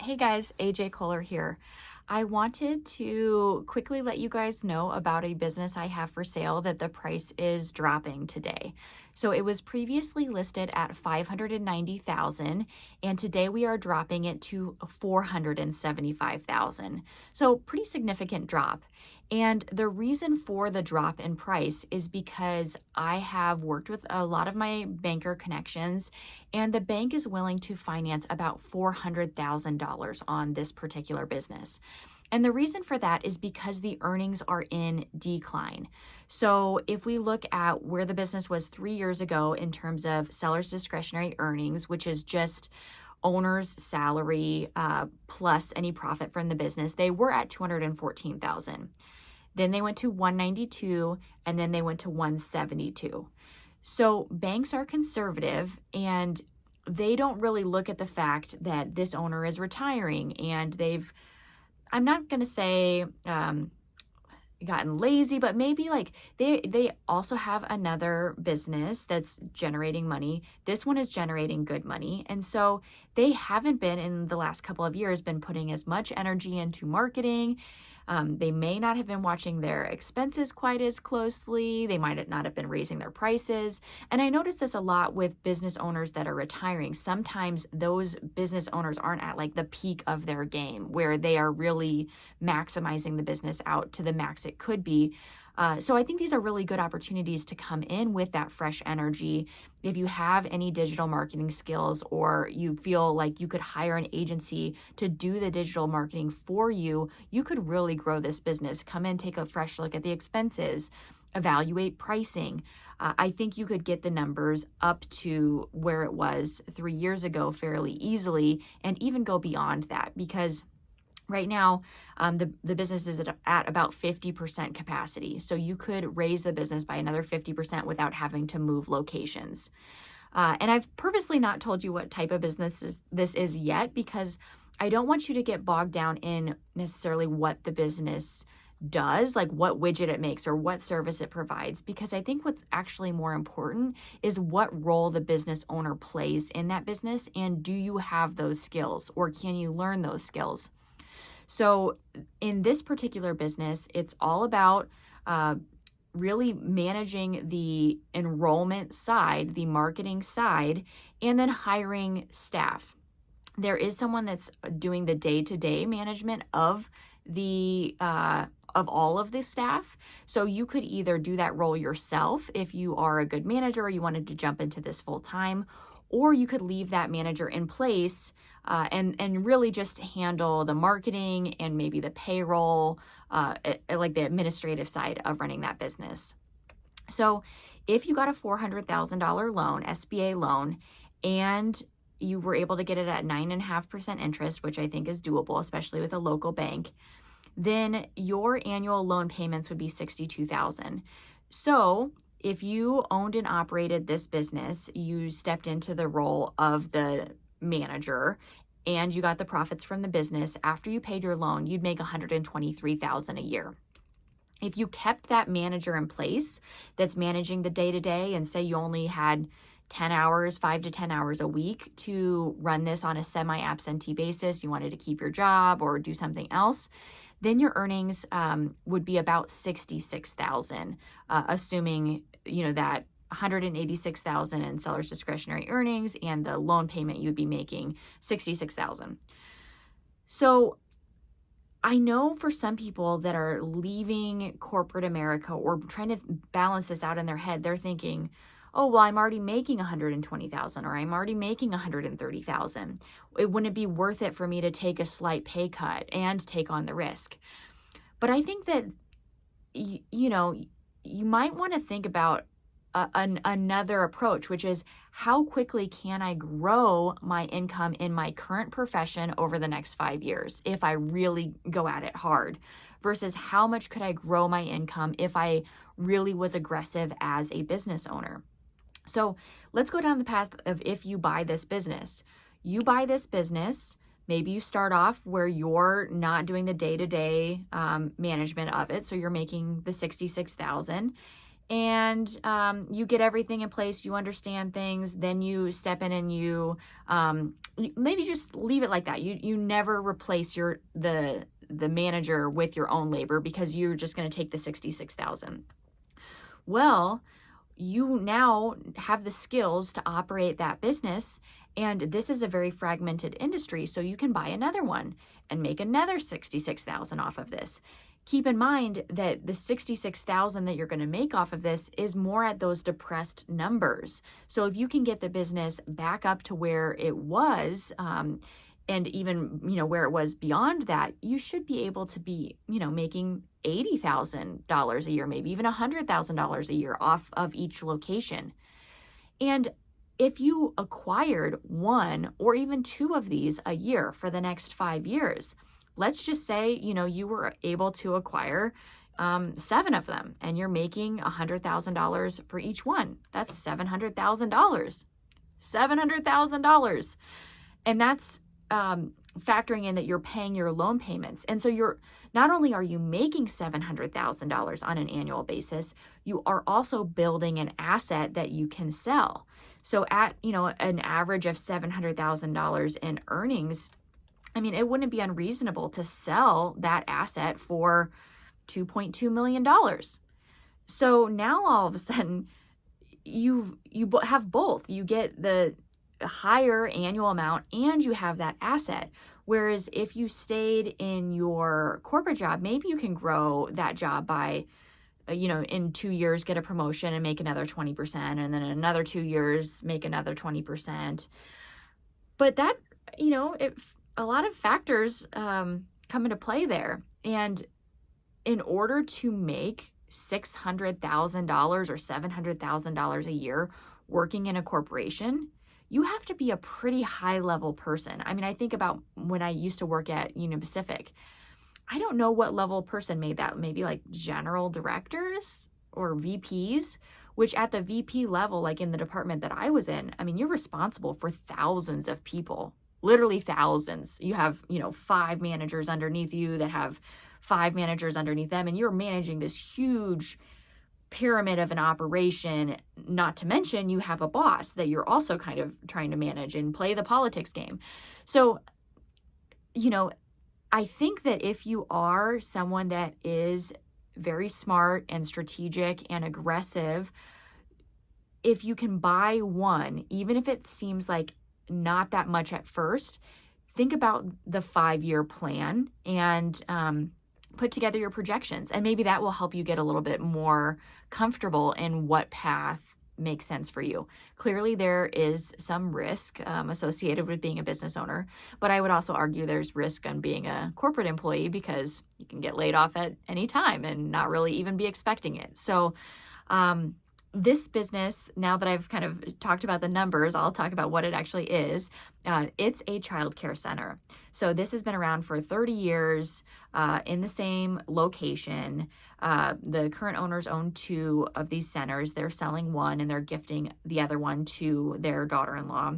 Hey guys, AJ Kohler here. I wanted to quickly let you guys know about a business I have for sale that the price is dropping today. So it was previously listed at $590,000 and today we are dropping it to $475,000. So pretty significant drop. And the reason for the drop in price is because I have worked with a lot of my banker connections, and the bank is willing to finance about $400,000 on this particular business. And the reason for that is because the earnings are in decline. So if we look at where the business was 3 years ago in terms of seller's discretionary earnings, which is just owner's salary plus any profit from the business, they were at $214,000. Then they went to 192, and then they went to 172. So banks are conservative, and they don't really look at the fact that this owner is retiring, and I'm not going to say gotten lazy, but maybe like they also have another business that's generating money. This one is generating good money. And so they haven't been, in the last couple of years, been putting as much energy into marketing. They may not have been watching their expenses quite as closely. They might not have been raising their prices. And I notice this a lot with business owners that are retiring. Sometimes those business owners aren't at like the peak of their game where they are really maximizing the business out to the max it could be. So I think these are really good opportunities to come in with that fresh energy. If you have any digital marketing skills, or you feel like you could hire an agency to do the digital marketing for you, you could really grow this business. Come in, take a fresh look at the expenses, evaluate pricing. I think you could get the numbers up to where it was 3 years ago fairly easily, and even go beyond that, because right now, the business is at about 50% capacity. So you could raise the business by another 50% without having to move locations. And I've purposely not told you what type of business this is yet, because I don't want you to get bogged down in necessarily what the business does, like what widget it makes or what service it provides, because I think what's actually more important is what role the business owner plays in that business, and do you have those skills, or can you learn those skills? So in this particular business, it's all about really managing the enrollment side, the marketing side, and then hiring staff. There is someone that's doing the day-to-day management of all of the staff. So you could either do that role yourself if you are a good manager or you wanted to jump into this full time, or you could leave that manager in place and really just handle the marketing and maybe the payroll, like the administrative side of running that business. So if you got a $400,000 loan, SBA loan, and you were able to get it at 9.5% interest, which I think is doable, especially with a local bank, then your annual loan payments would be $62,000. So if you owned and operated this business, you stepped into the role of the manager, and you got the profits from the business. After you paid your loan, you'd make $123,000 a year. If you kept that manager in place that's managing the day-to-day, and say you only had 10 hours, 5 to 10 hours a week to run this on a semi-absentee basis, you wanted to keep your job or do something else, then your earnings would be about $66,000, assuming that $186,000 in seller's discretionary earnings, and the loan payment you'd be making $66,000. So I know for some people that are leaving corporate America or trying to balance this out in their head, they're thinking, oh, well, I'm already making $120,000, or I'm already making $130,000. It wouldn't be worth it for me to take a slight pay cut and take on the risk. But I think that, you might want to think about another approach, which is, how quickly can I grow my income in my current profession over the next 5 years if I really go at it hard, versus how much could I grow my income if I really was aggressive as a business owner. So let's go down the path of, if you buy this business. You buy this business, maybe you start off where you're not doing the day-to-day management of it, so you're making the $66,000. and you get everything in place, you understand things, then you step in and you maybe just leave it like that. You never replace the manager with your own labor because you're just going to take the 66,000. Well, you now have the skills to operate that business, and this is a very fragmented industry, so you can buy another one and make another 66,000 off of this. Keep in mind that the 66,000 that you're going to make off of this is more at those depressed numbers. So if you can get the business back up to where it was, and even, where it was beyond that, you should be able to be, making $80,000 a year, maybe even $100,000 a year off of each location. And if you acquired one or even two of these a year for the next 5 years, let's just say, you were able to acquire 7 of them and you're making $100,000 for each one. That's $700,000. $700,000. And that's factoring in that you're paying your loan payments. And so not only are you making $700,000 on an annual basis, you are also building an asset that you can sell. So at, an average of $700,000 in earnings, it wouldn't be unreasonable to sell that asset for $2.2 million. So now all of a sudden you have both. You get the higher annual amount and you have that asset. Whereas if you stayed in your corporate job, maybe you can grow that job by, in 2 years, get a promotion and make another 20%. And then in another 2 years, make another 20%. But that, a lot of factors come into play there. And in order to make $600,000 or $700,000 a year working in a corporation, you have to be a pretty high level person. I think about when I used to work at Union Pacific. I don't know what level person made that, maybe like general directors or VPs, which at the VP level, like in the department that I was in, you're responsible for thousands of people, literally thousands. You have, 5 managers underneath you that have 5 managers underneath them, and you're managing this huge pyramid of an operation, not to mention you have a boss that you're also kind of trying to manage and play the politics game. So, I think that if you are someone that is very smart and strategic and aggressive, if you can buy one, even if it seems like not that much at first, think about the 5-year plan and put together your projections. And maybe that will help you get a little bit more comfortable in what path makes sense for you. Clearly, there is some risk associated with being a business owner, but I would also argue there's risk on being a corporate employee because you can get laid off at any time and not really even be expecting it. So this business, now that I've kind of talked about the numbers, I'll talk about what it actually is. It's a child care center. So this has been around for 30 years in the same location. The current owners own 2 of these centers. They're selling one and they're gifting the other one to their daughter-in-law.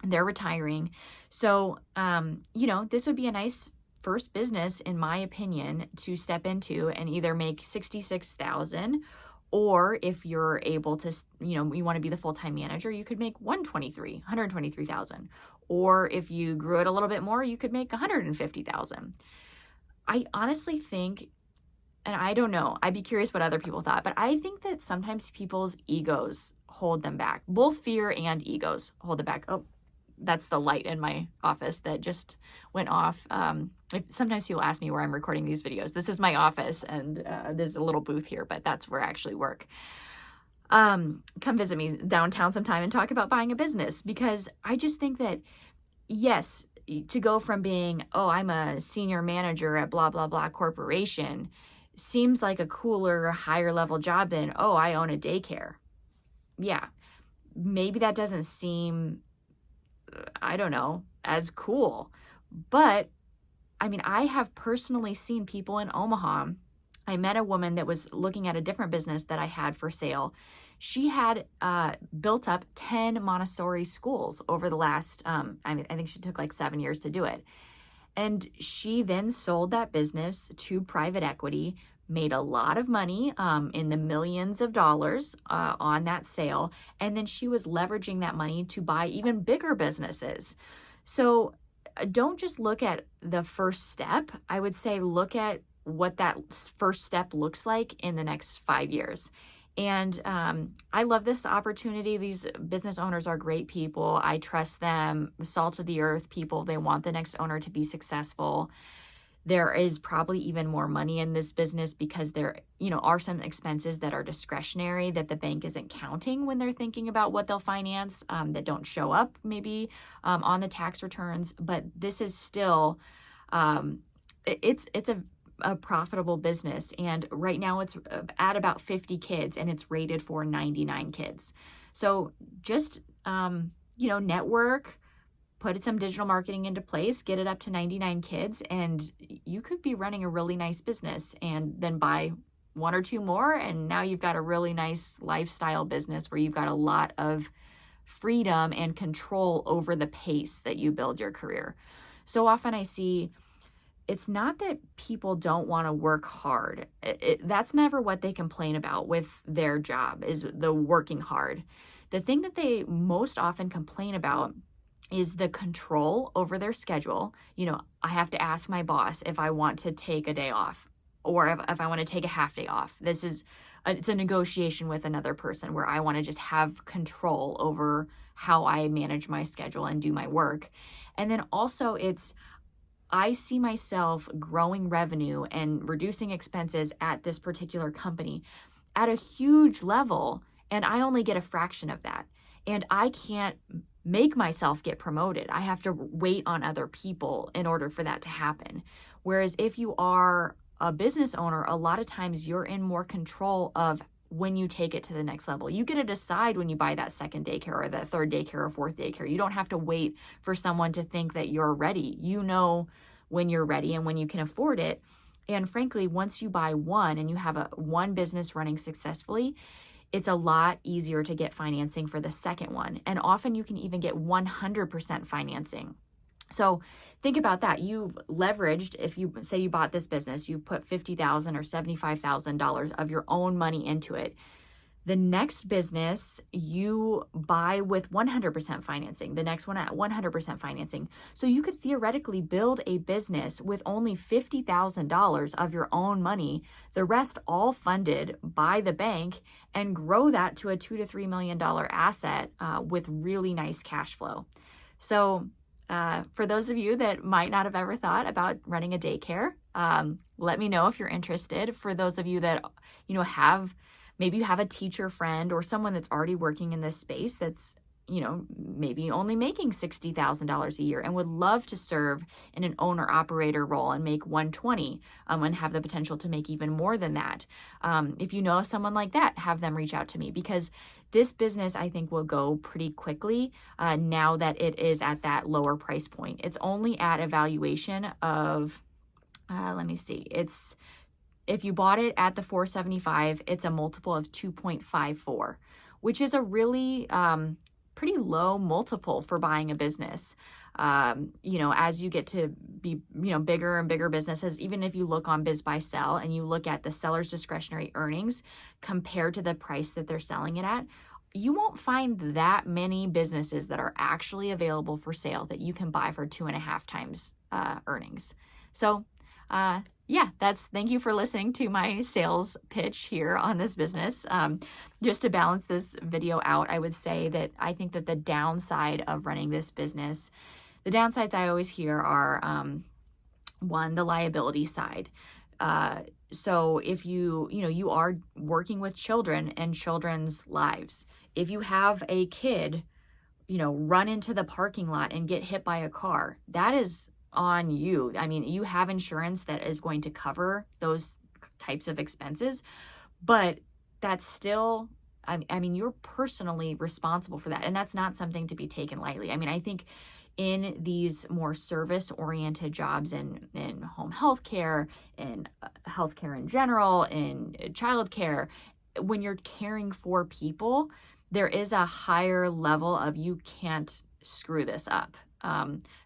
They're retiring. So, this would be a nice first business, in my opinion, to step into and either make $66,000, or if you're able to, you want to be the full-time manager, you could make $123,000. Or if you grew it a little bit more, you could make $150,000. I honestly think, and I don't know, I'd be curious what other people thought, but I think that sometimes people's egos hold them back. Both fear and egos hold them back. Oh, that's the light in my office that just went off. Sometimes people ask me where I'm recording these videos. This is my office, and there's a little booth here, but that's where I actually work. Come visit me downtown sometime and talk about buying a business, because I just think that, yes, to go from being, I'm a senior manager at blah, blah, blah corporation seems like a cooler, higher level job than, I own a daycare. Yeah, maybe that doesn't seem, I don't know, as cool. But I have personally seen people in Omaha. I met a woman that was looking at a different business that I had for sale. She had built up 10 Montessori schools over the last, I think she took like 7 years to do it. And she then sold that business to private equity, made a lot of money in the millions of dollars on that sale. And then she was leveraging that money to buy even bigger businesses. So don't just look at the first step. I would say look at what that first step looks like in the next 5 years. And I love this opportunity. These business owners are great people. I trust them, salt of the earth people. They want the next owner to be successful. There is probably even more money in this business because there, are some expenses that are discretionary that the bank isn't counting when they're thinking about what they'll finance, that don't show up maybe on the tax returns. But this is still, it's a profitable business. And right now it's at about 50 kids and it's rated for 99 kids. So just, network, put some digital marketing into place, get it up to 99 kids, and you could be running a really nice business and then buy one or two more. And now you've got a really nice lifestyle business where you've got a lot of freedom and control over the pace that you build your career. So often I see it's not that people don't want to work hard. That's never what they complain about with their job, is the working hard. The thing that they most often complain about is the control over their schedule. I have to ask my boss if I want to take a day off or if I want to take a half day off. It's a negotiation with another person where I want to just have control over how I manage my schedule and do my work. And then also I see myself growing revenue and reducing expenses at this particular company at a huge level, and I only get a fraction of that. And I can't make myself get promoted. I have to wait on other people in order for that to happen. Whereas if you are a business owner, a lot of times you're in more control of when you take it to the next level. You get to decide when you buy that second daycare or the third daycare or fourth daycare. You don't have to wait for someone to think that you're ready. You know when you're ready and when you can afford it. And frankly, once you buy one and you have one business running successfully, it's a lot easier to get financing for the second one. And often you can even get 100% financing. So think about that. You've leveraged, if you say you bought this business, you've put $50,000 or $75,000 of your own money into it. The next business you buy with 100% financing, the next one at 100% financing. So you could theoretically build a business with only $50,000 of your own money, the rest all funded by the bank, and grow that to a $2 to $3 million asset with really nice cash flow. So for those of you that might not have ever thought about running a daycare, let me know if you're interested. For those of you that, maybe you have a teacher friend or someone that's already working in this space that's, maybe only making $60,000 a year and would love to serve in an owner operator role and make 120 and have the potential to make even more than that. If you know someone like that, have them reach out to me, because this business, I think, will go pretty quickly now that it is at that lower price point. It's only at a valuation of, let me see, if you bought it at the 475, it's a multiple of 2.54, which is a really pretty low multiple for buying a business. As you get to be, bigger and bigger businesses, even if you look on Biz Buy Sell and you look at the seller's discretionary earnings compared to the price that they're selling it at, you won't find that many businesses that are actually available for sale that you can buy for 2.5 times earnings. So, thank you for listening to my sales pitch here on this business. Just to balance this video out, I would say that I think that the downside of running this business, the downsides I always hear are, one, the liability side. So if you are working with children and children's lives, if you have a kid, run into the parking lot and get hit by a car, that is on you. I mean, you have insurance that is going to cover those types of expenses, but that's still, you're personally responsible for that. And that's not something to be taken lightly. I think in these more service-oriented jobs in home health care, in healthcare in general, in childcare, when you're caring for people, there is a higher level of you can't screw this up.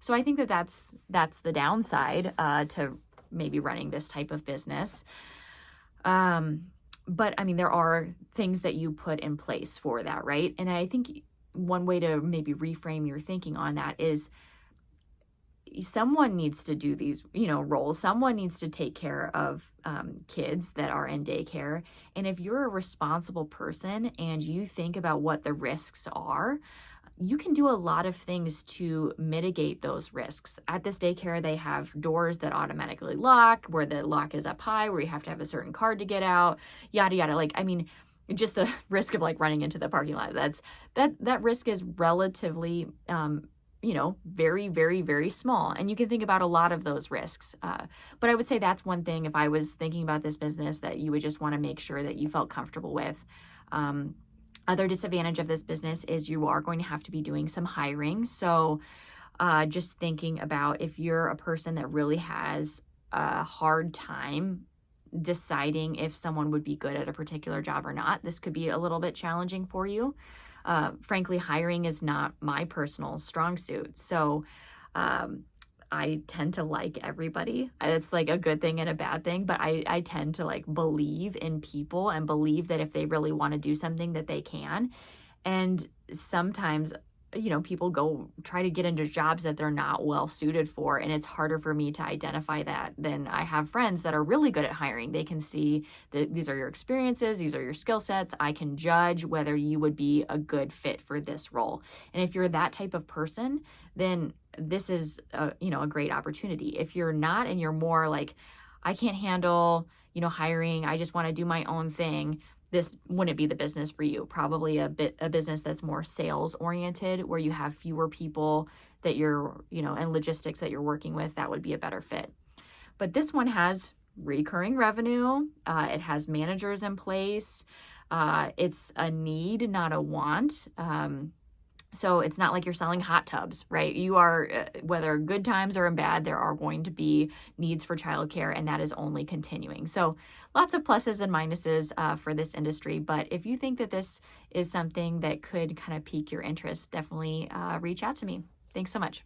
So I think that that's the downside to maybe running this type of business. Um, but I mean, there are things that you put in place for that, right? And I think one way to maybe reframe your thinking on that is someone needs to do these, roles. Someone needs to take care of kids that are in daycare. And if you're a responsible person and you think about what the risks are, you can do a lot of things to mitigate those risks. At this daycare, they have doors that automatically lock, where the lock is up high, where you have to have a certain card to get out, yada yada. Like, I mean, just the risk of like running into the parking lot. That risk is relatively very, very, very small. And you can think about a lot of those risks. But I would say that's one thing, if I was thinking about this business, that you would just want to make sure that you felt comfortable with. Other disadvantage of this business is you are going to have to be doing some hiring. So just thinking about if you're a person that really has a hard time deciding if someone would be good at a particular job or not, this could be a little bit challenging for you. Frankly, hiring is not my personal strong suit. So I tend to like everybody. It's like a good thing and a bad thing, but I tend to like believe in people and believe that if they really want to do something that they can. And sometimes, people go try to get into jobs that they're not well suited for. And it's harder for me to identify that than I have friends that are really good at hiring. They can see that these are your experiences, these are your skill sets. I can judge whether you would be a good fit for this role. And if you're that type of person, then this is a great opportunity. If you're not, and you're more like, I can't handle, hiring, I just want to do my own thing, this wouldn't be the business for you. Probably a business that's more sales oriented, where you have fewer people that you're, and logistics that you're working with, that would be a better fit. But this one has recurring revenue. It has managers in place. It's a need, not a want. So it's not like you're selling hot tubs, right? You are, whether good times or in bad, there are going to be needs for childcare, and that is only continuing. So lots of pluses and minuses for this industry. But if you think that this is something that could kind of pique your interest, definitely reach out to me. Thanks so much.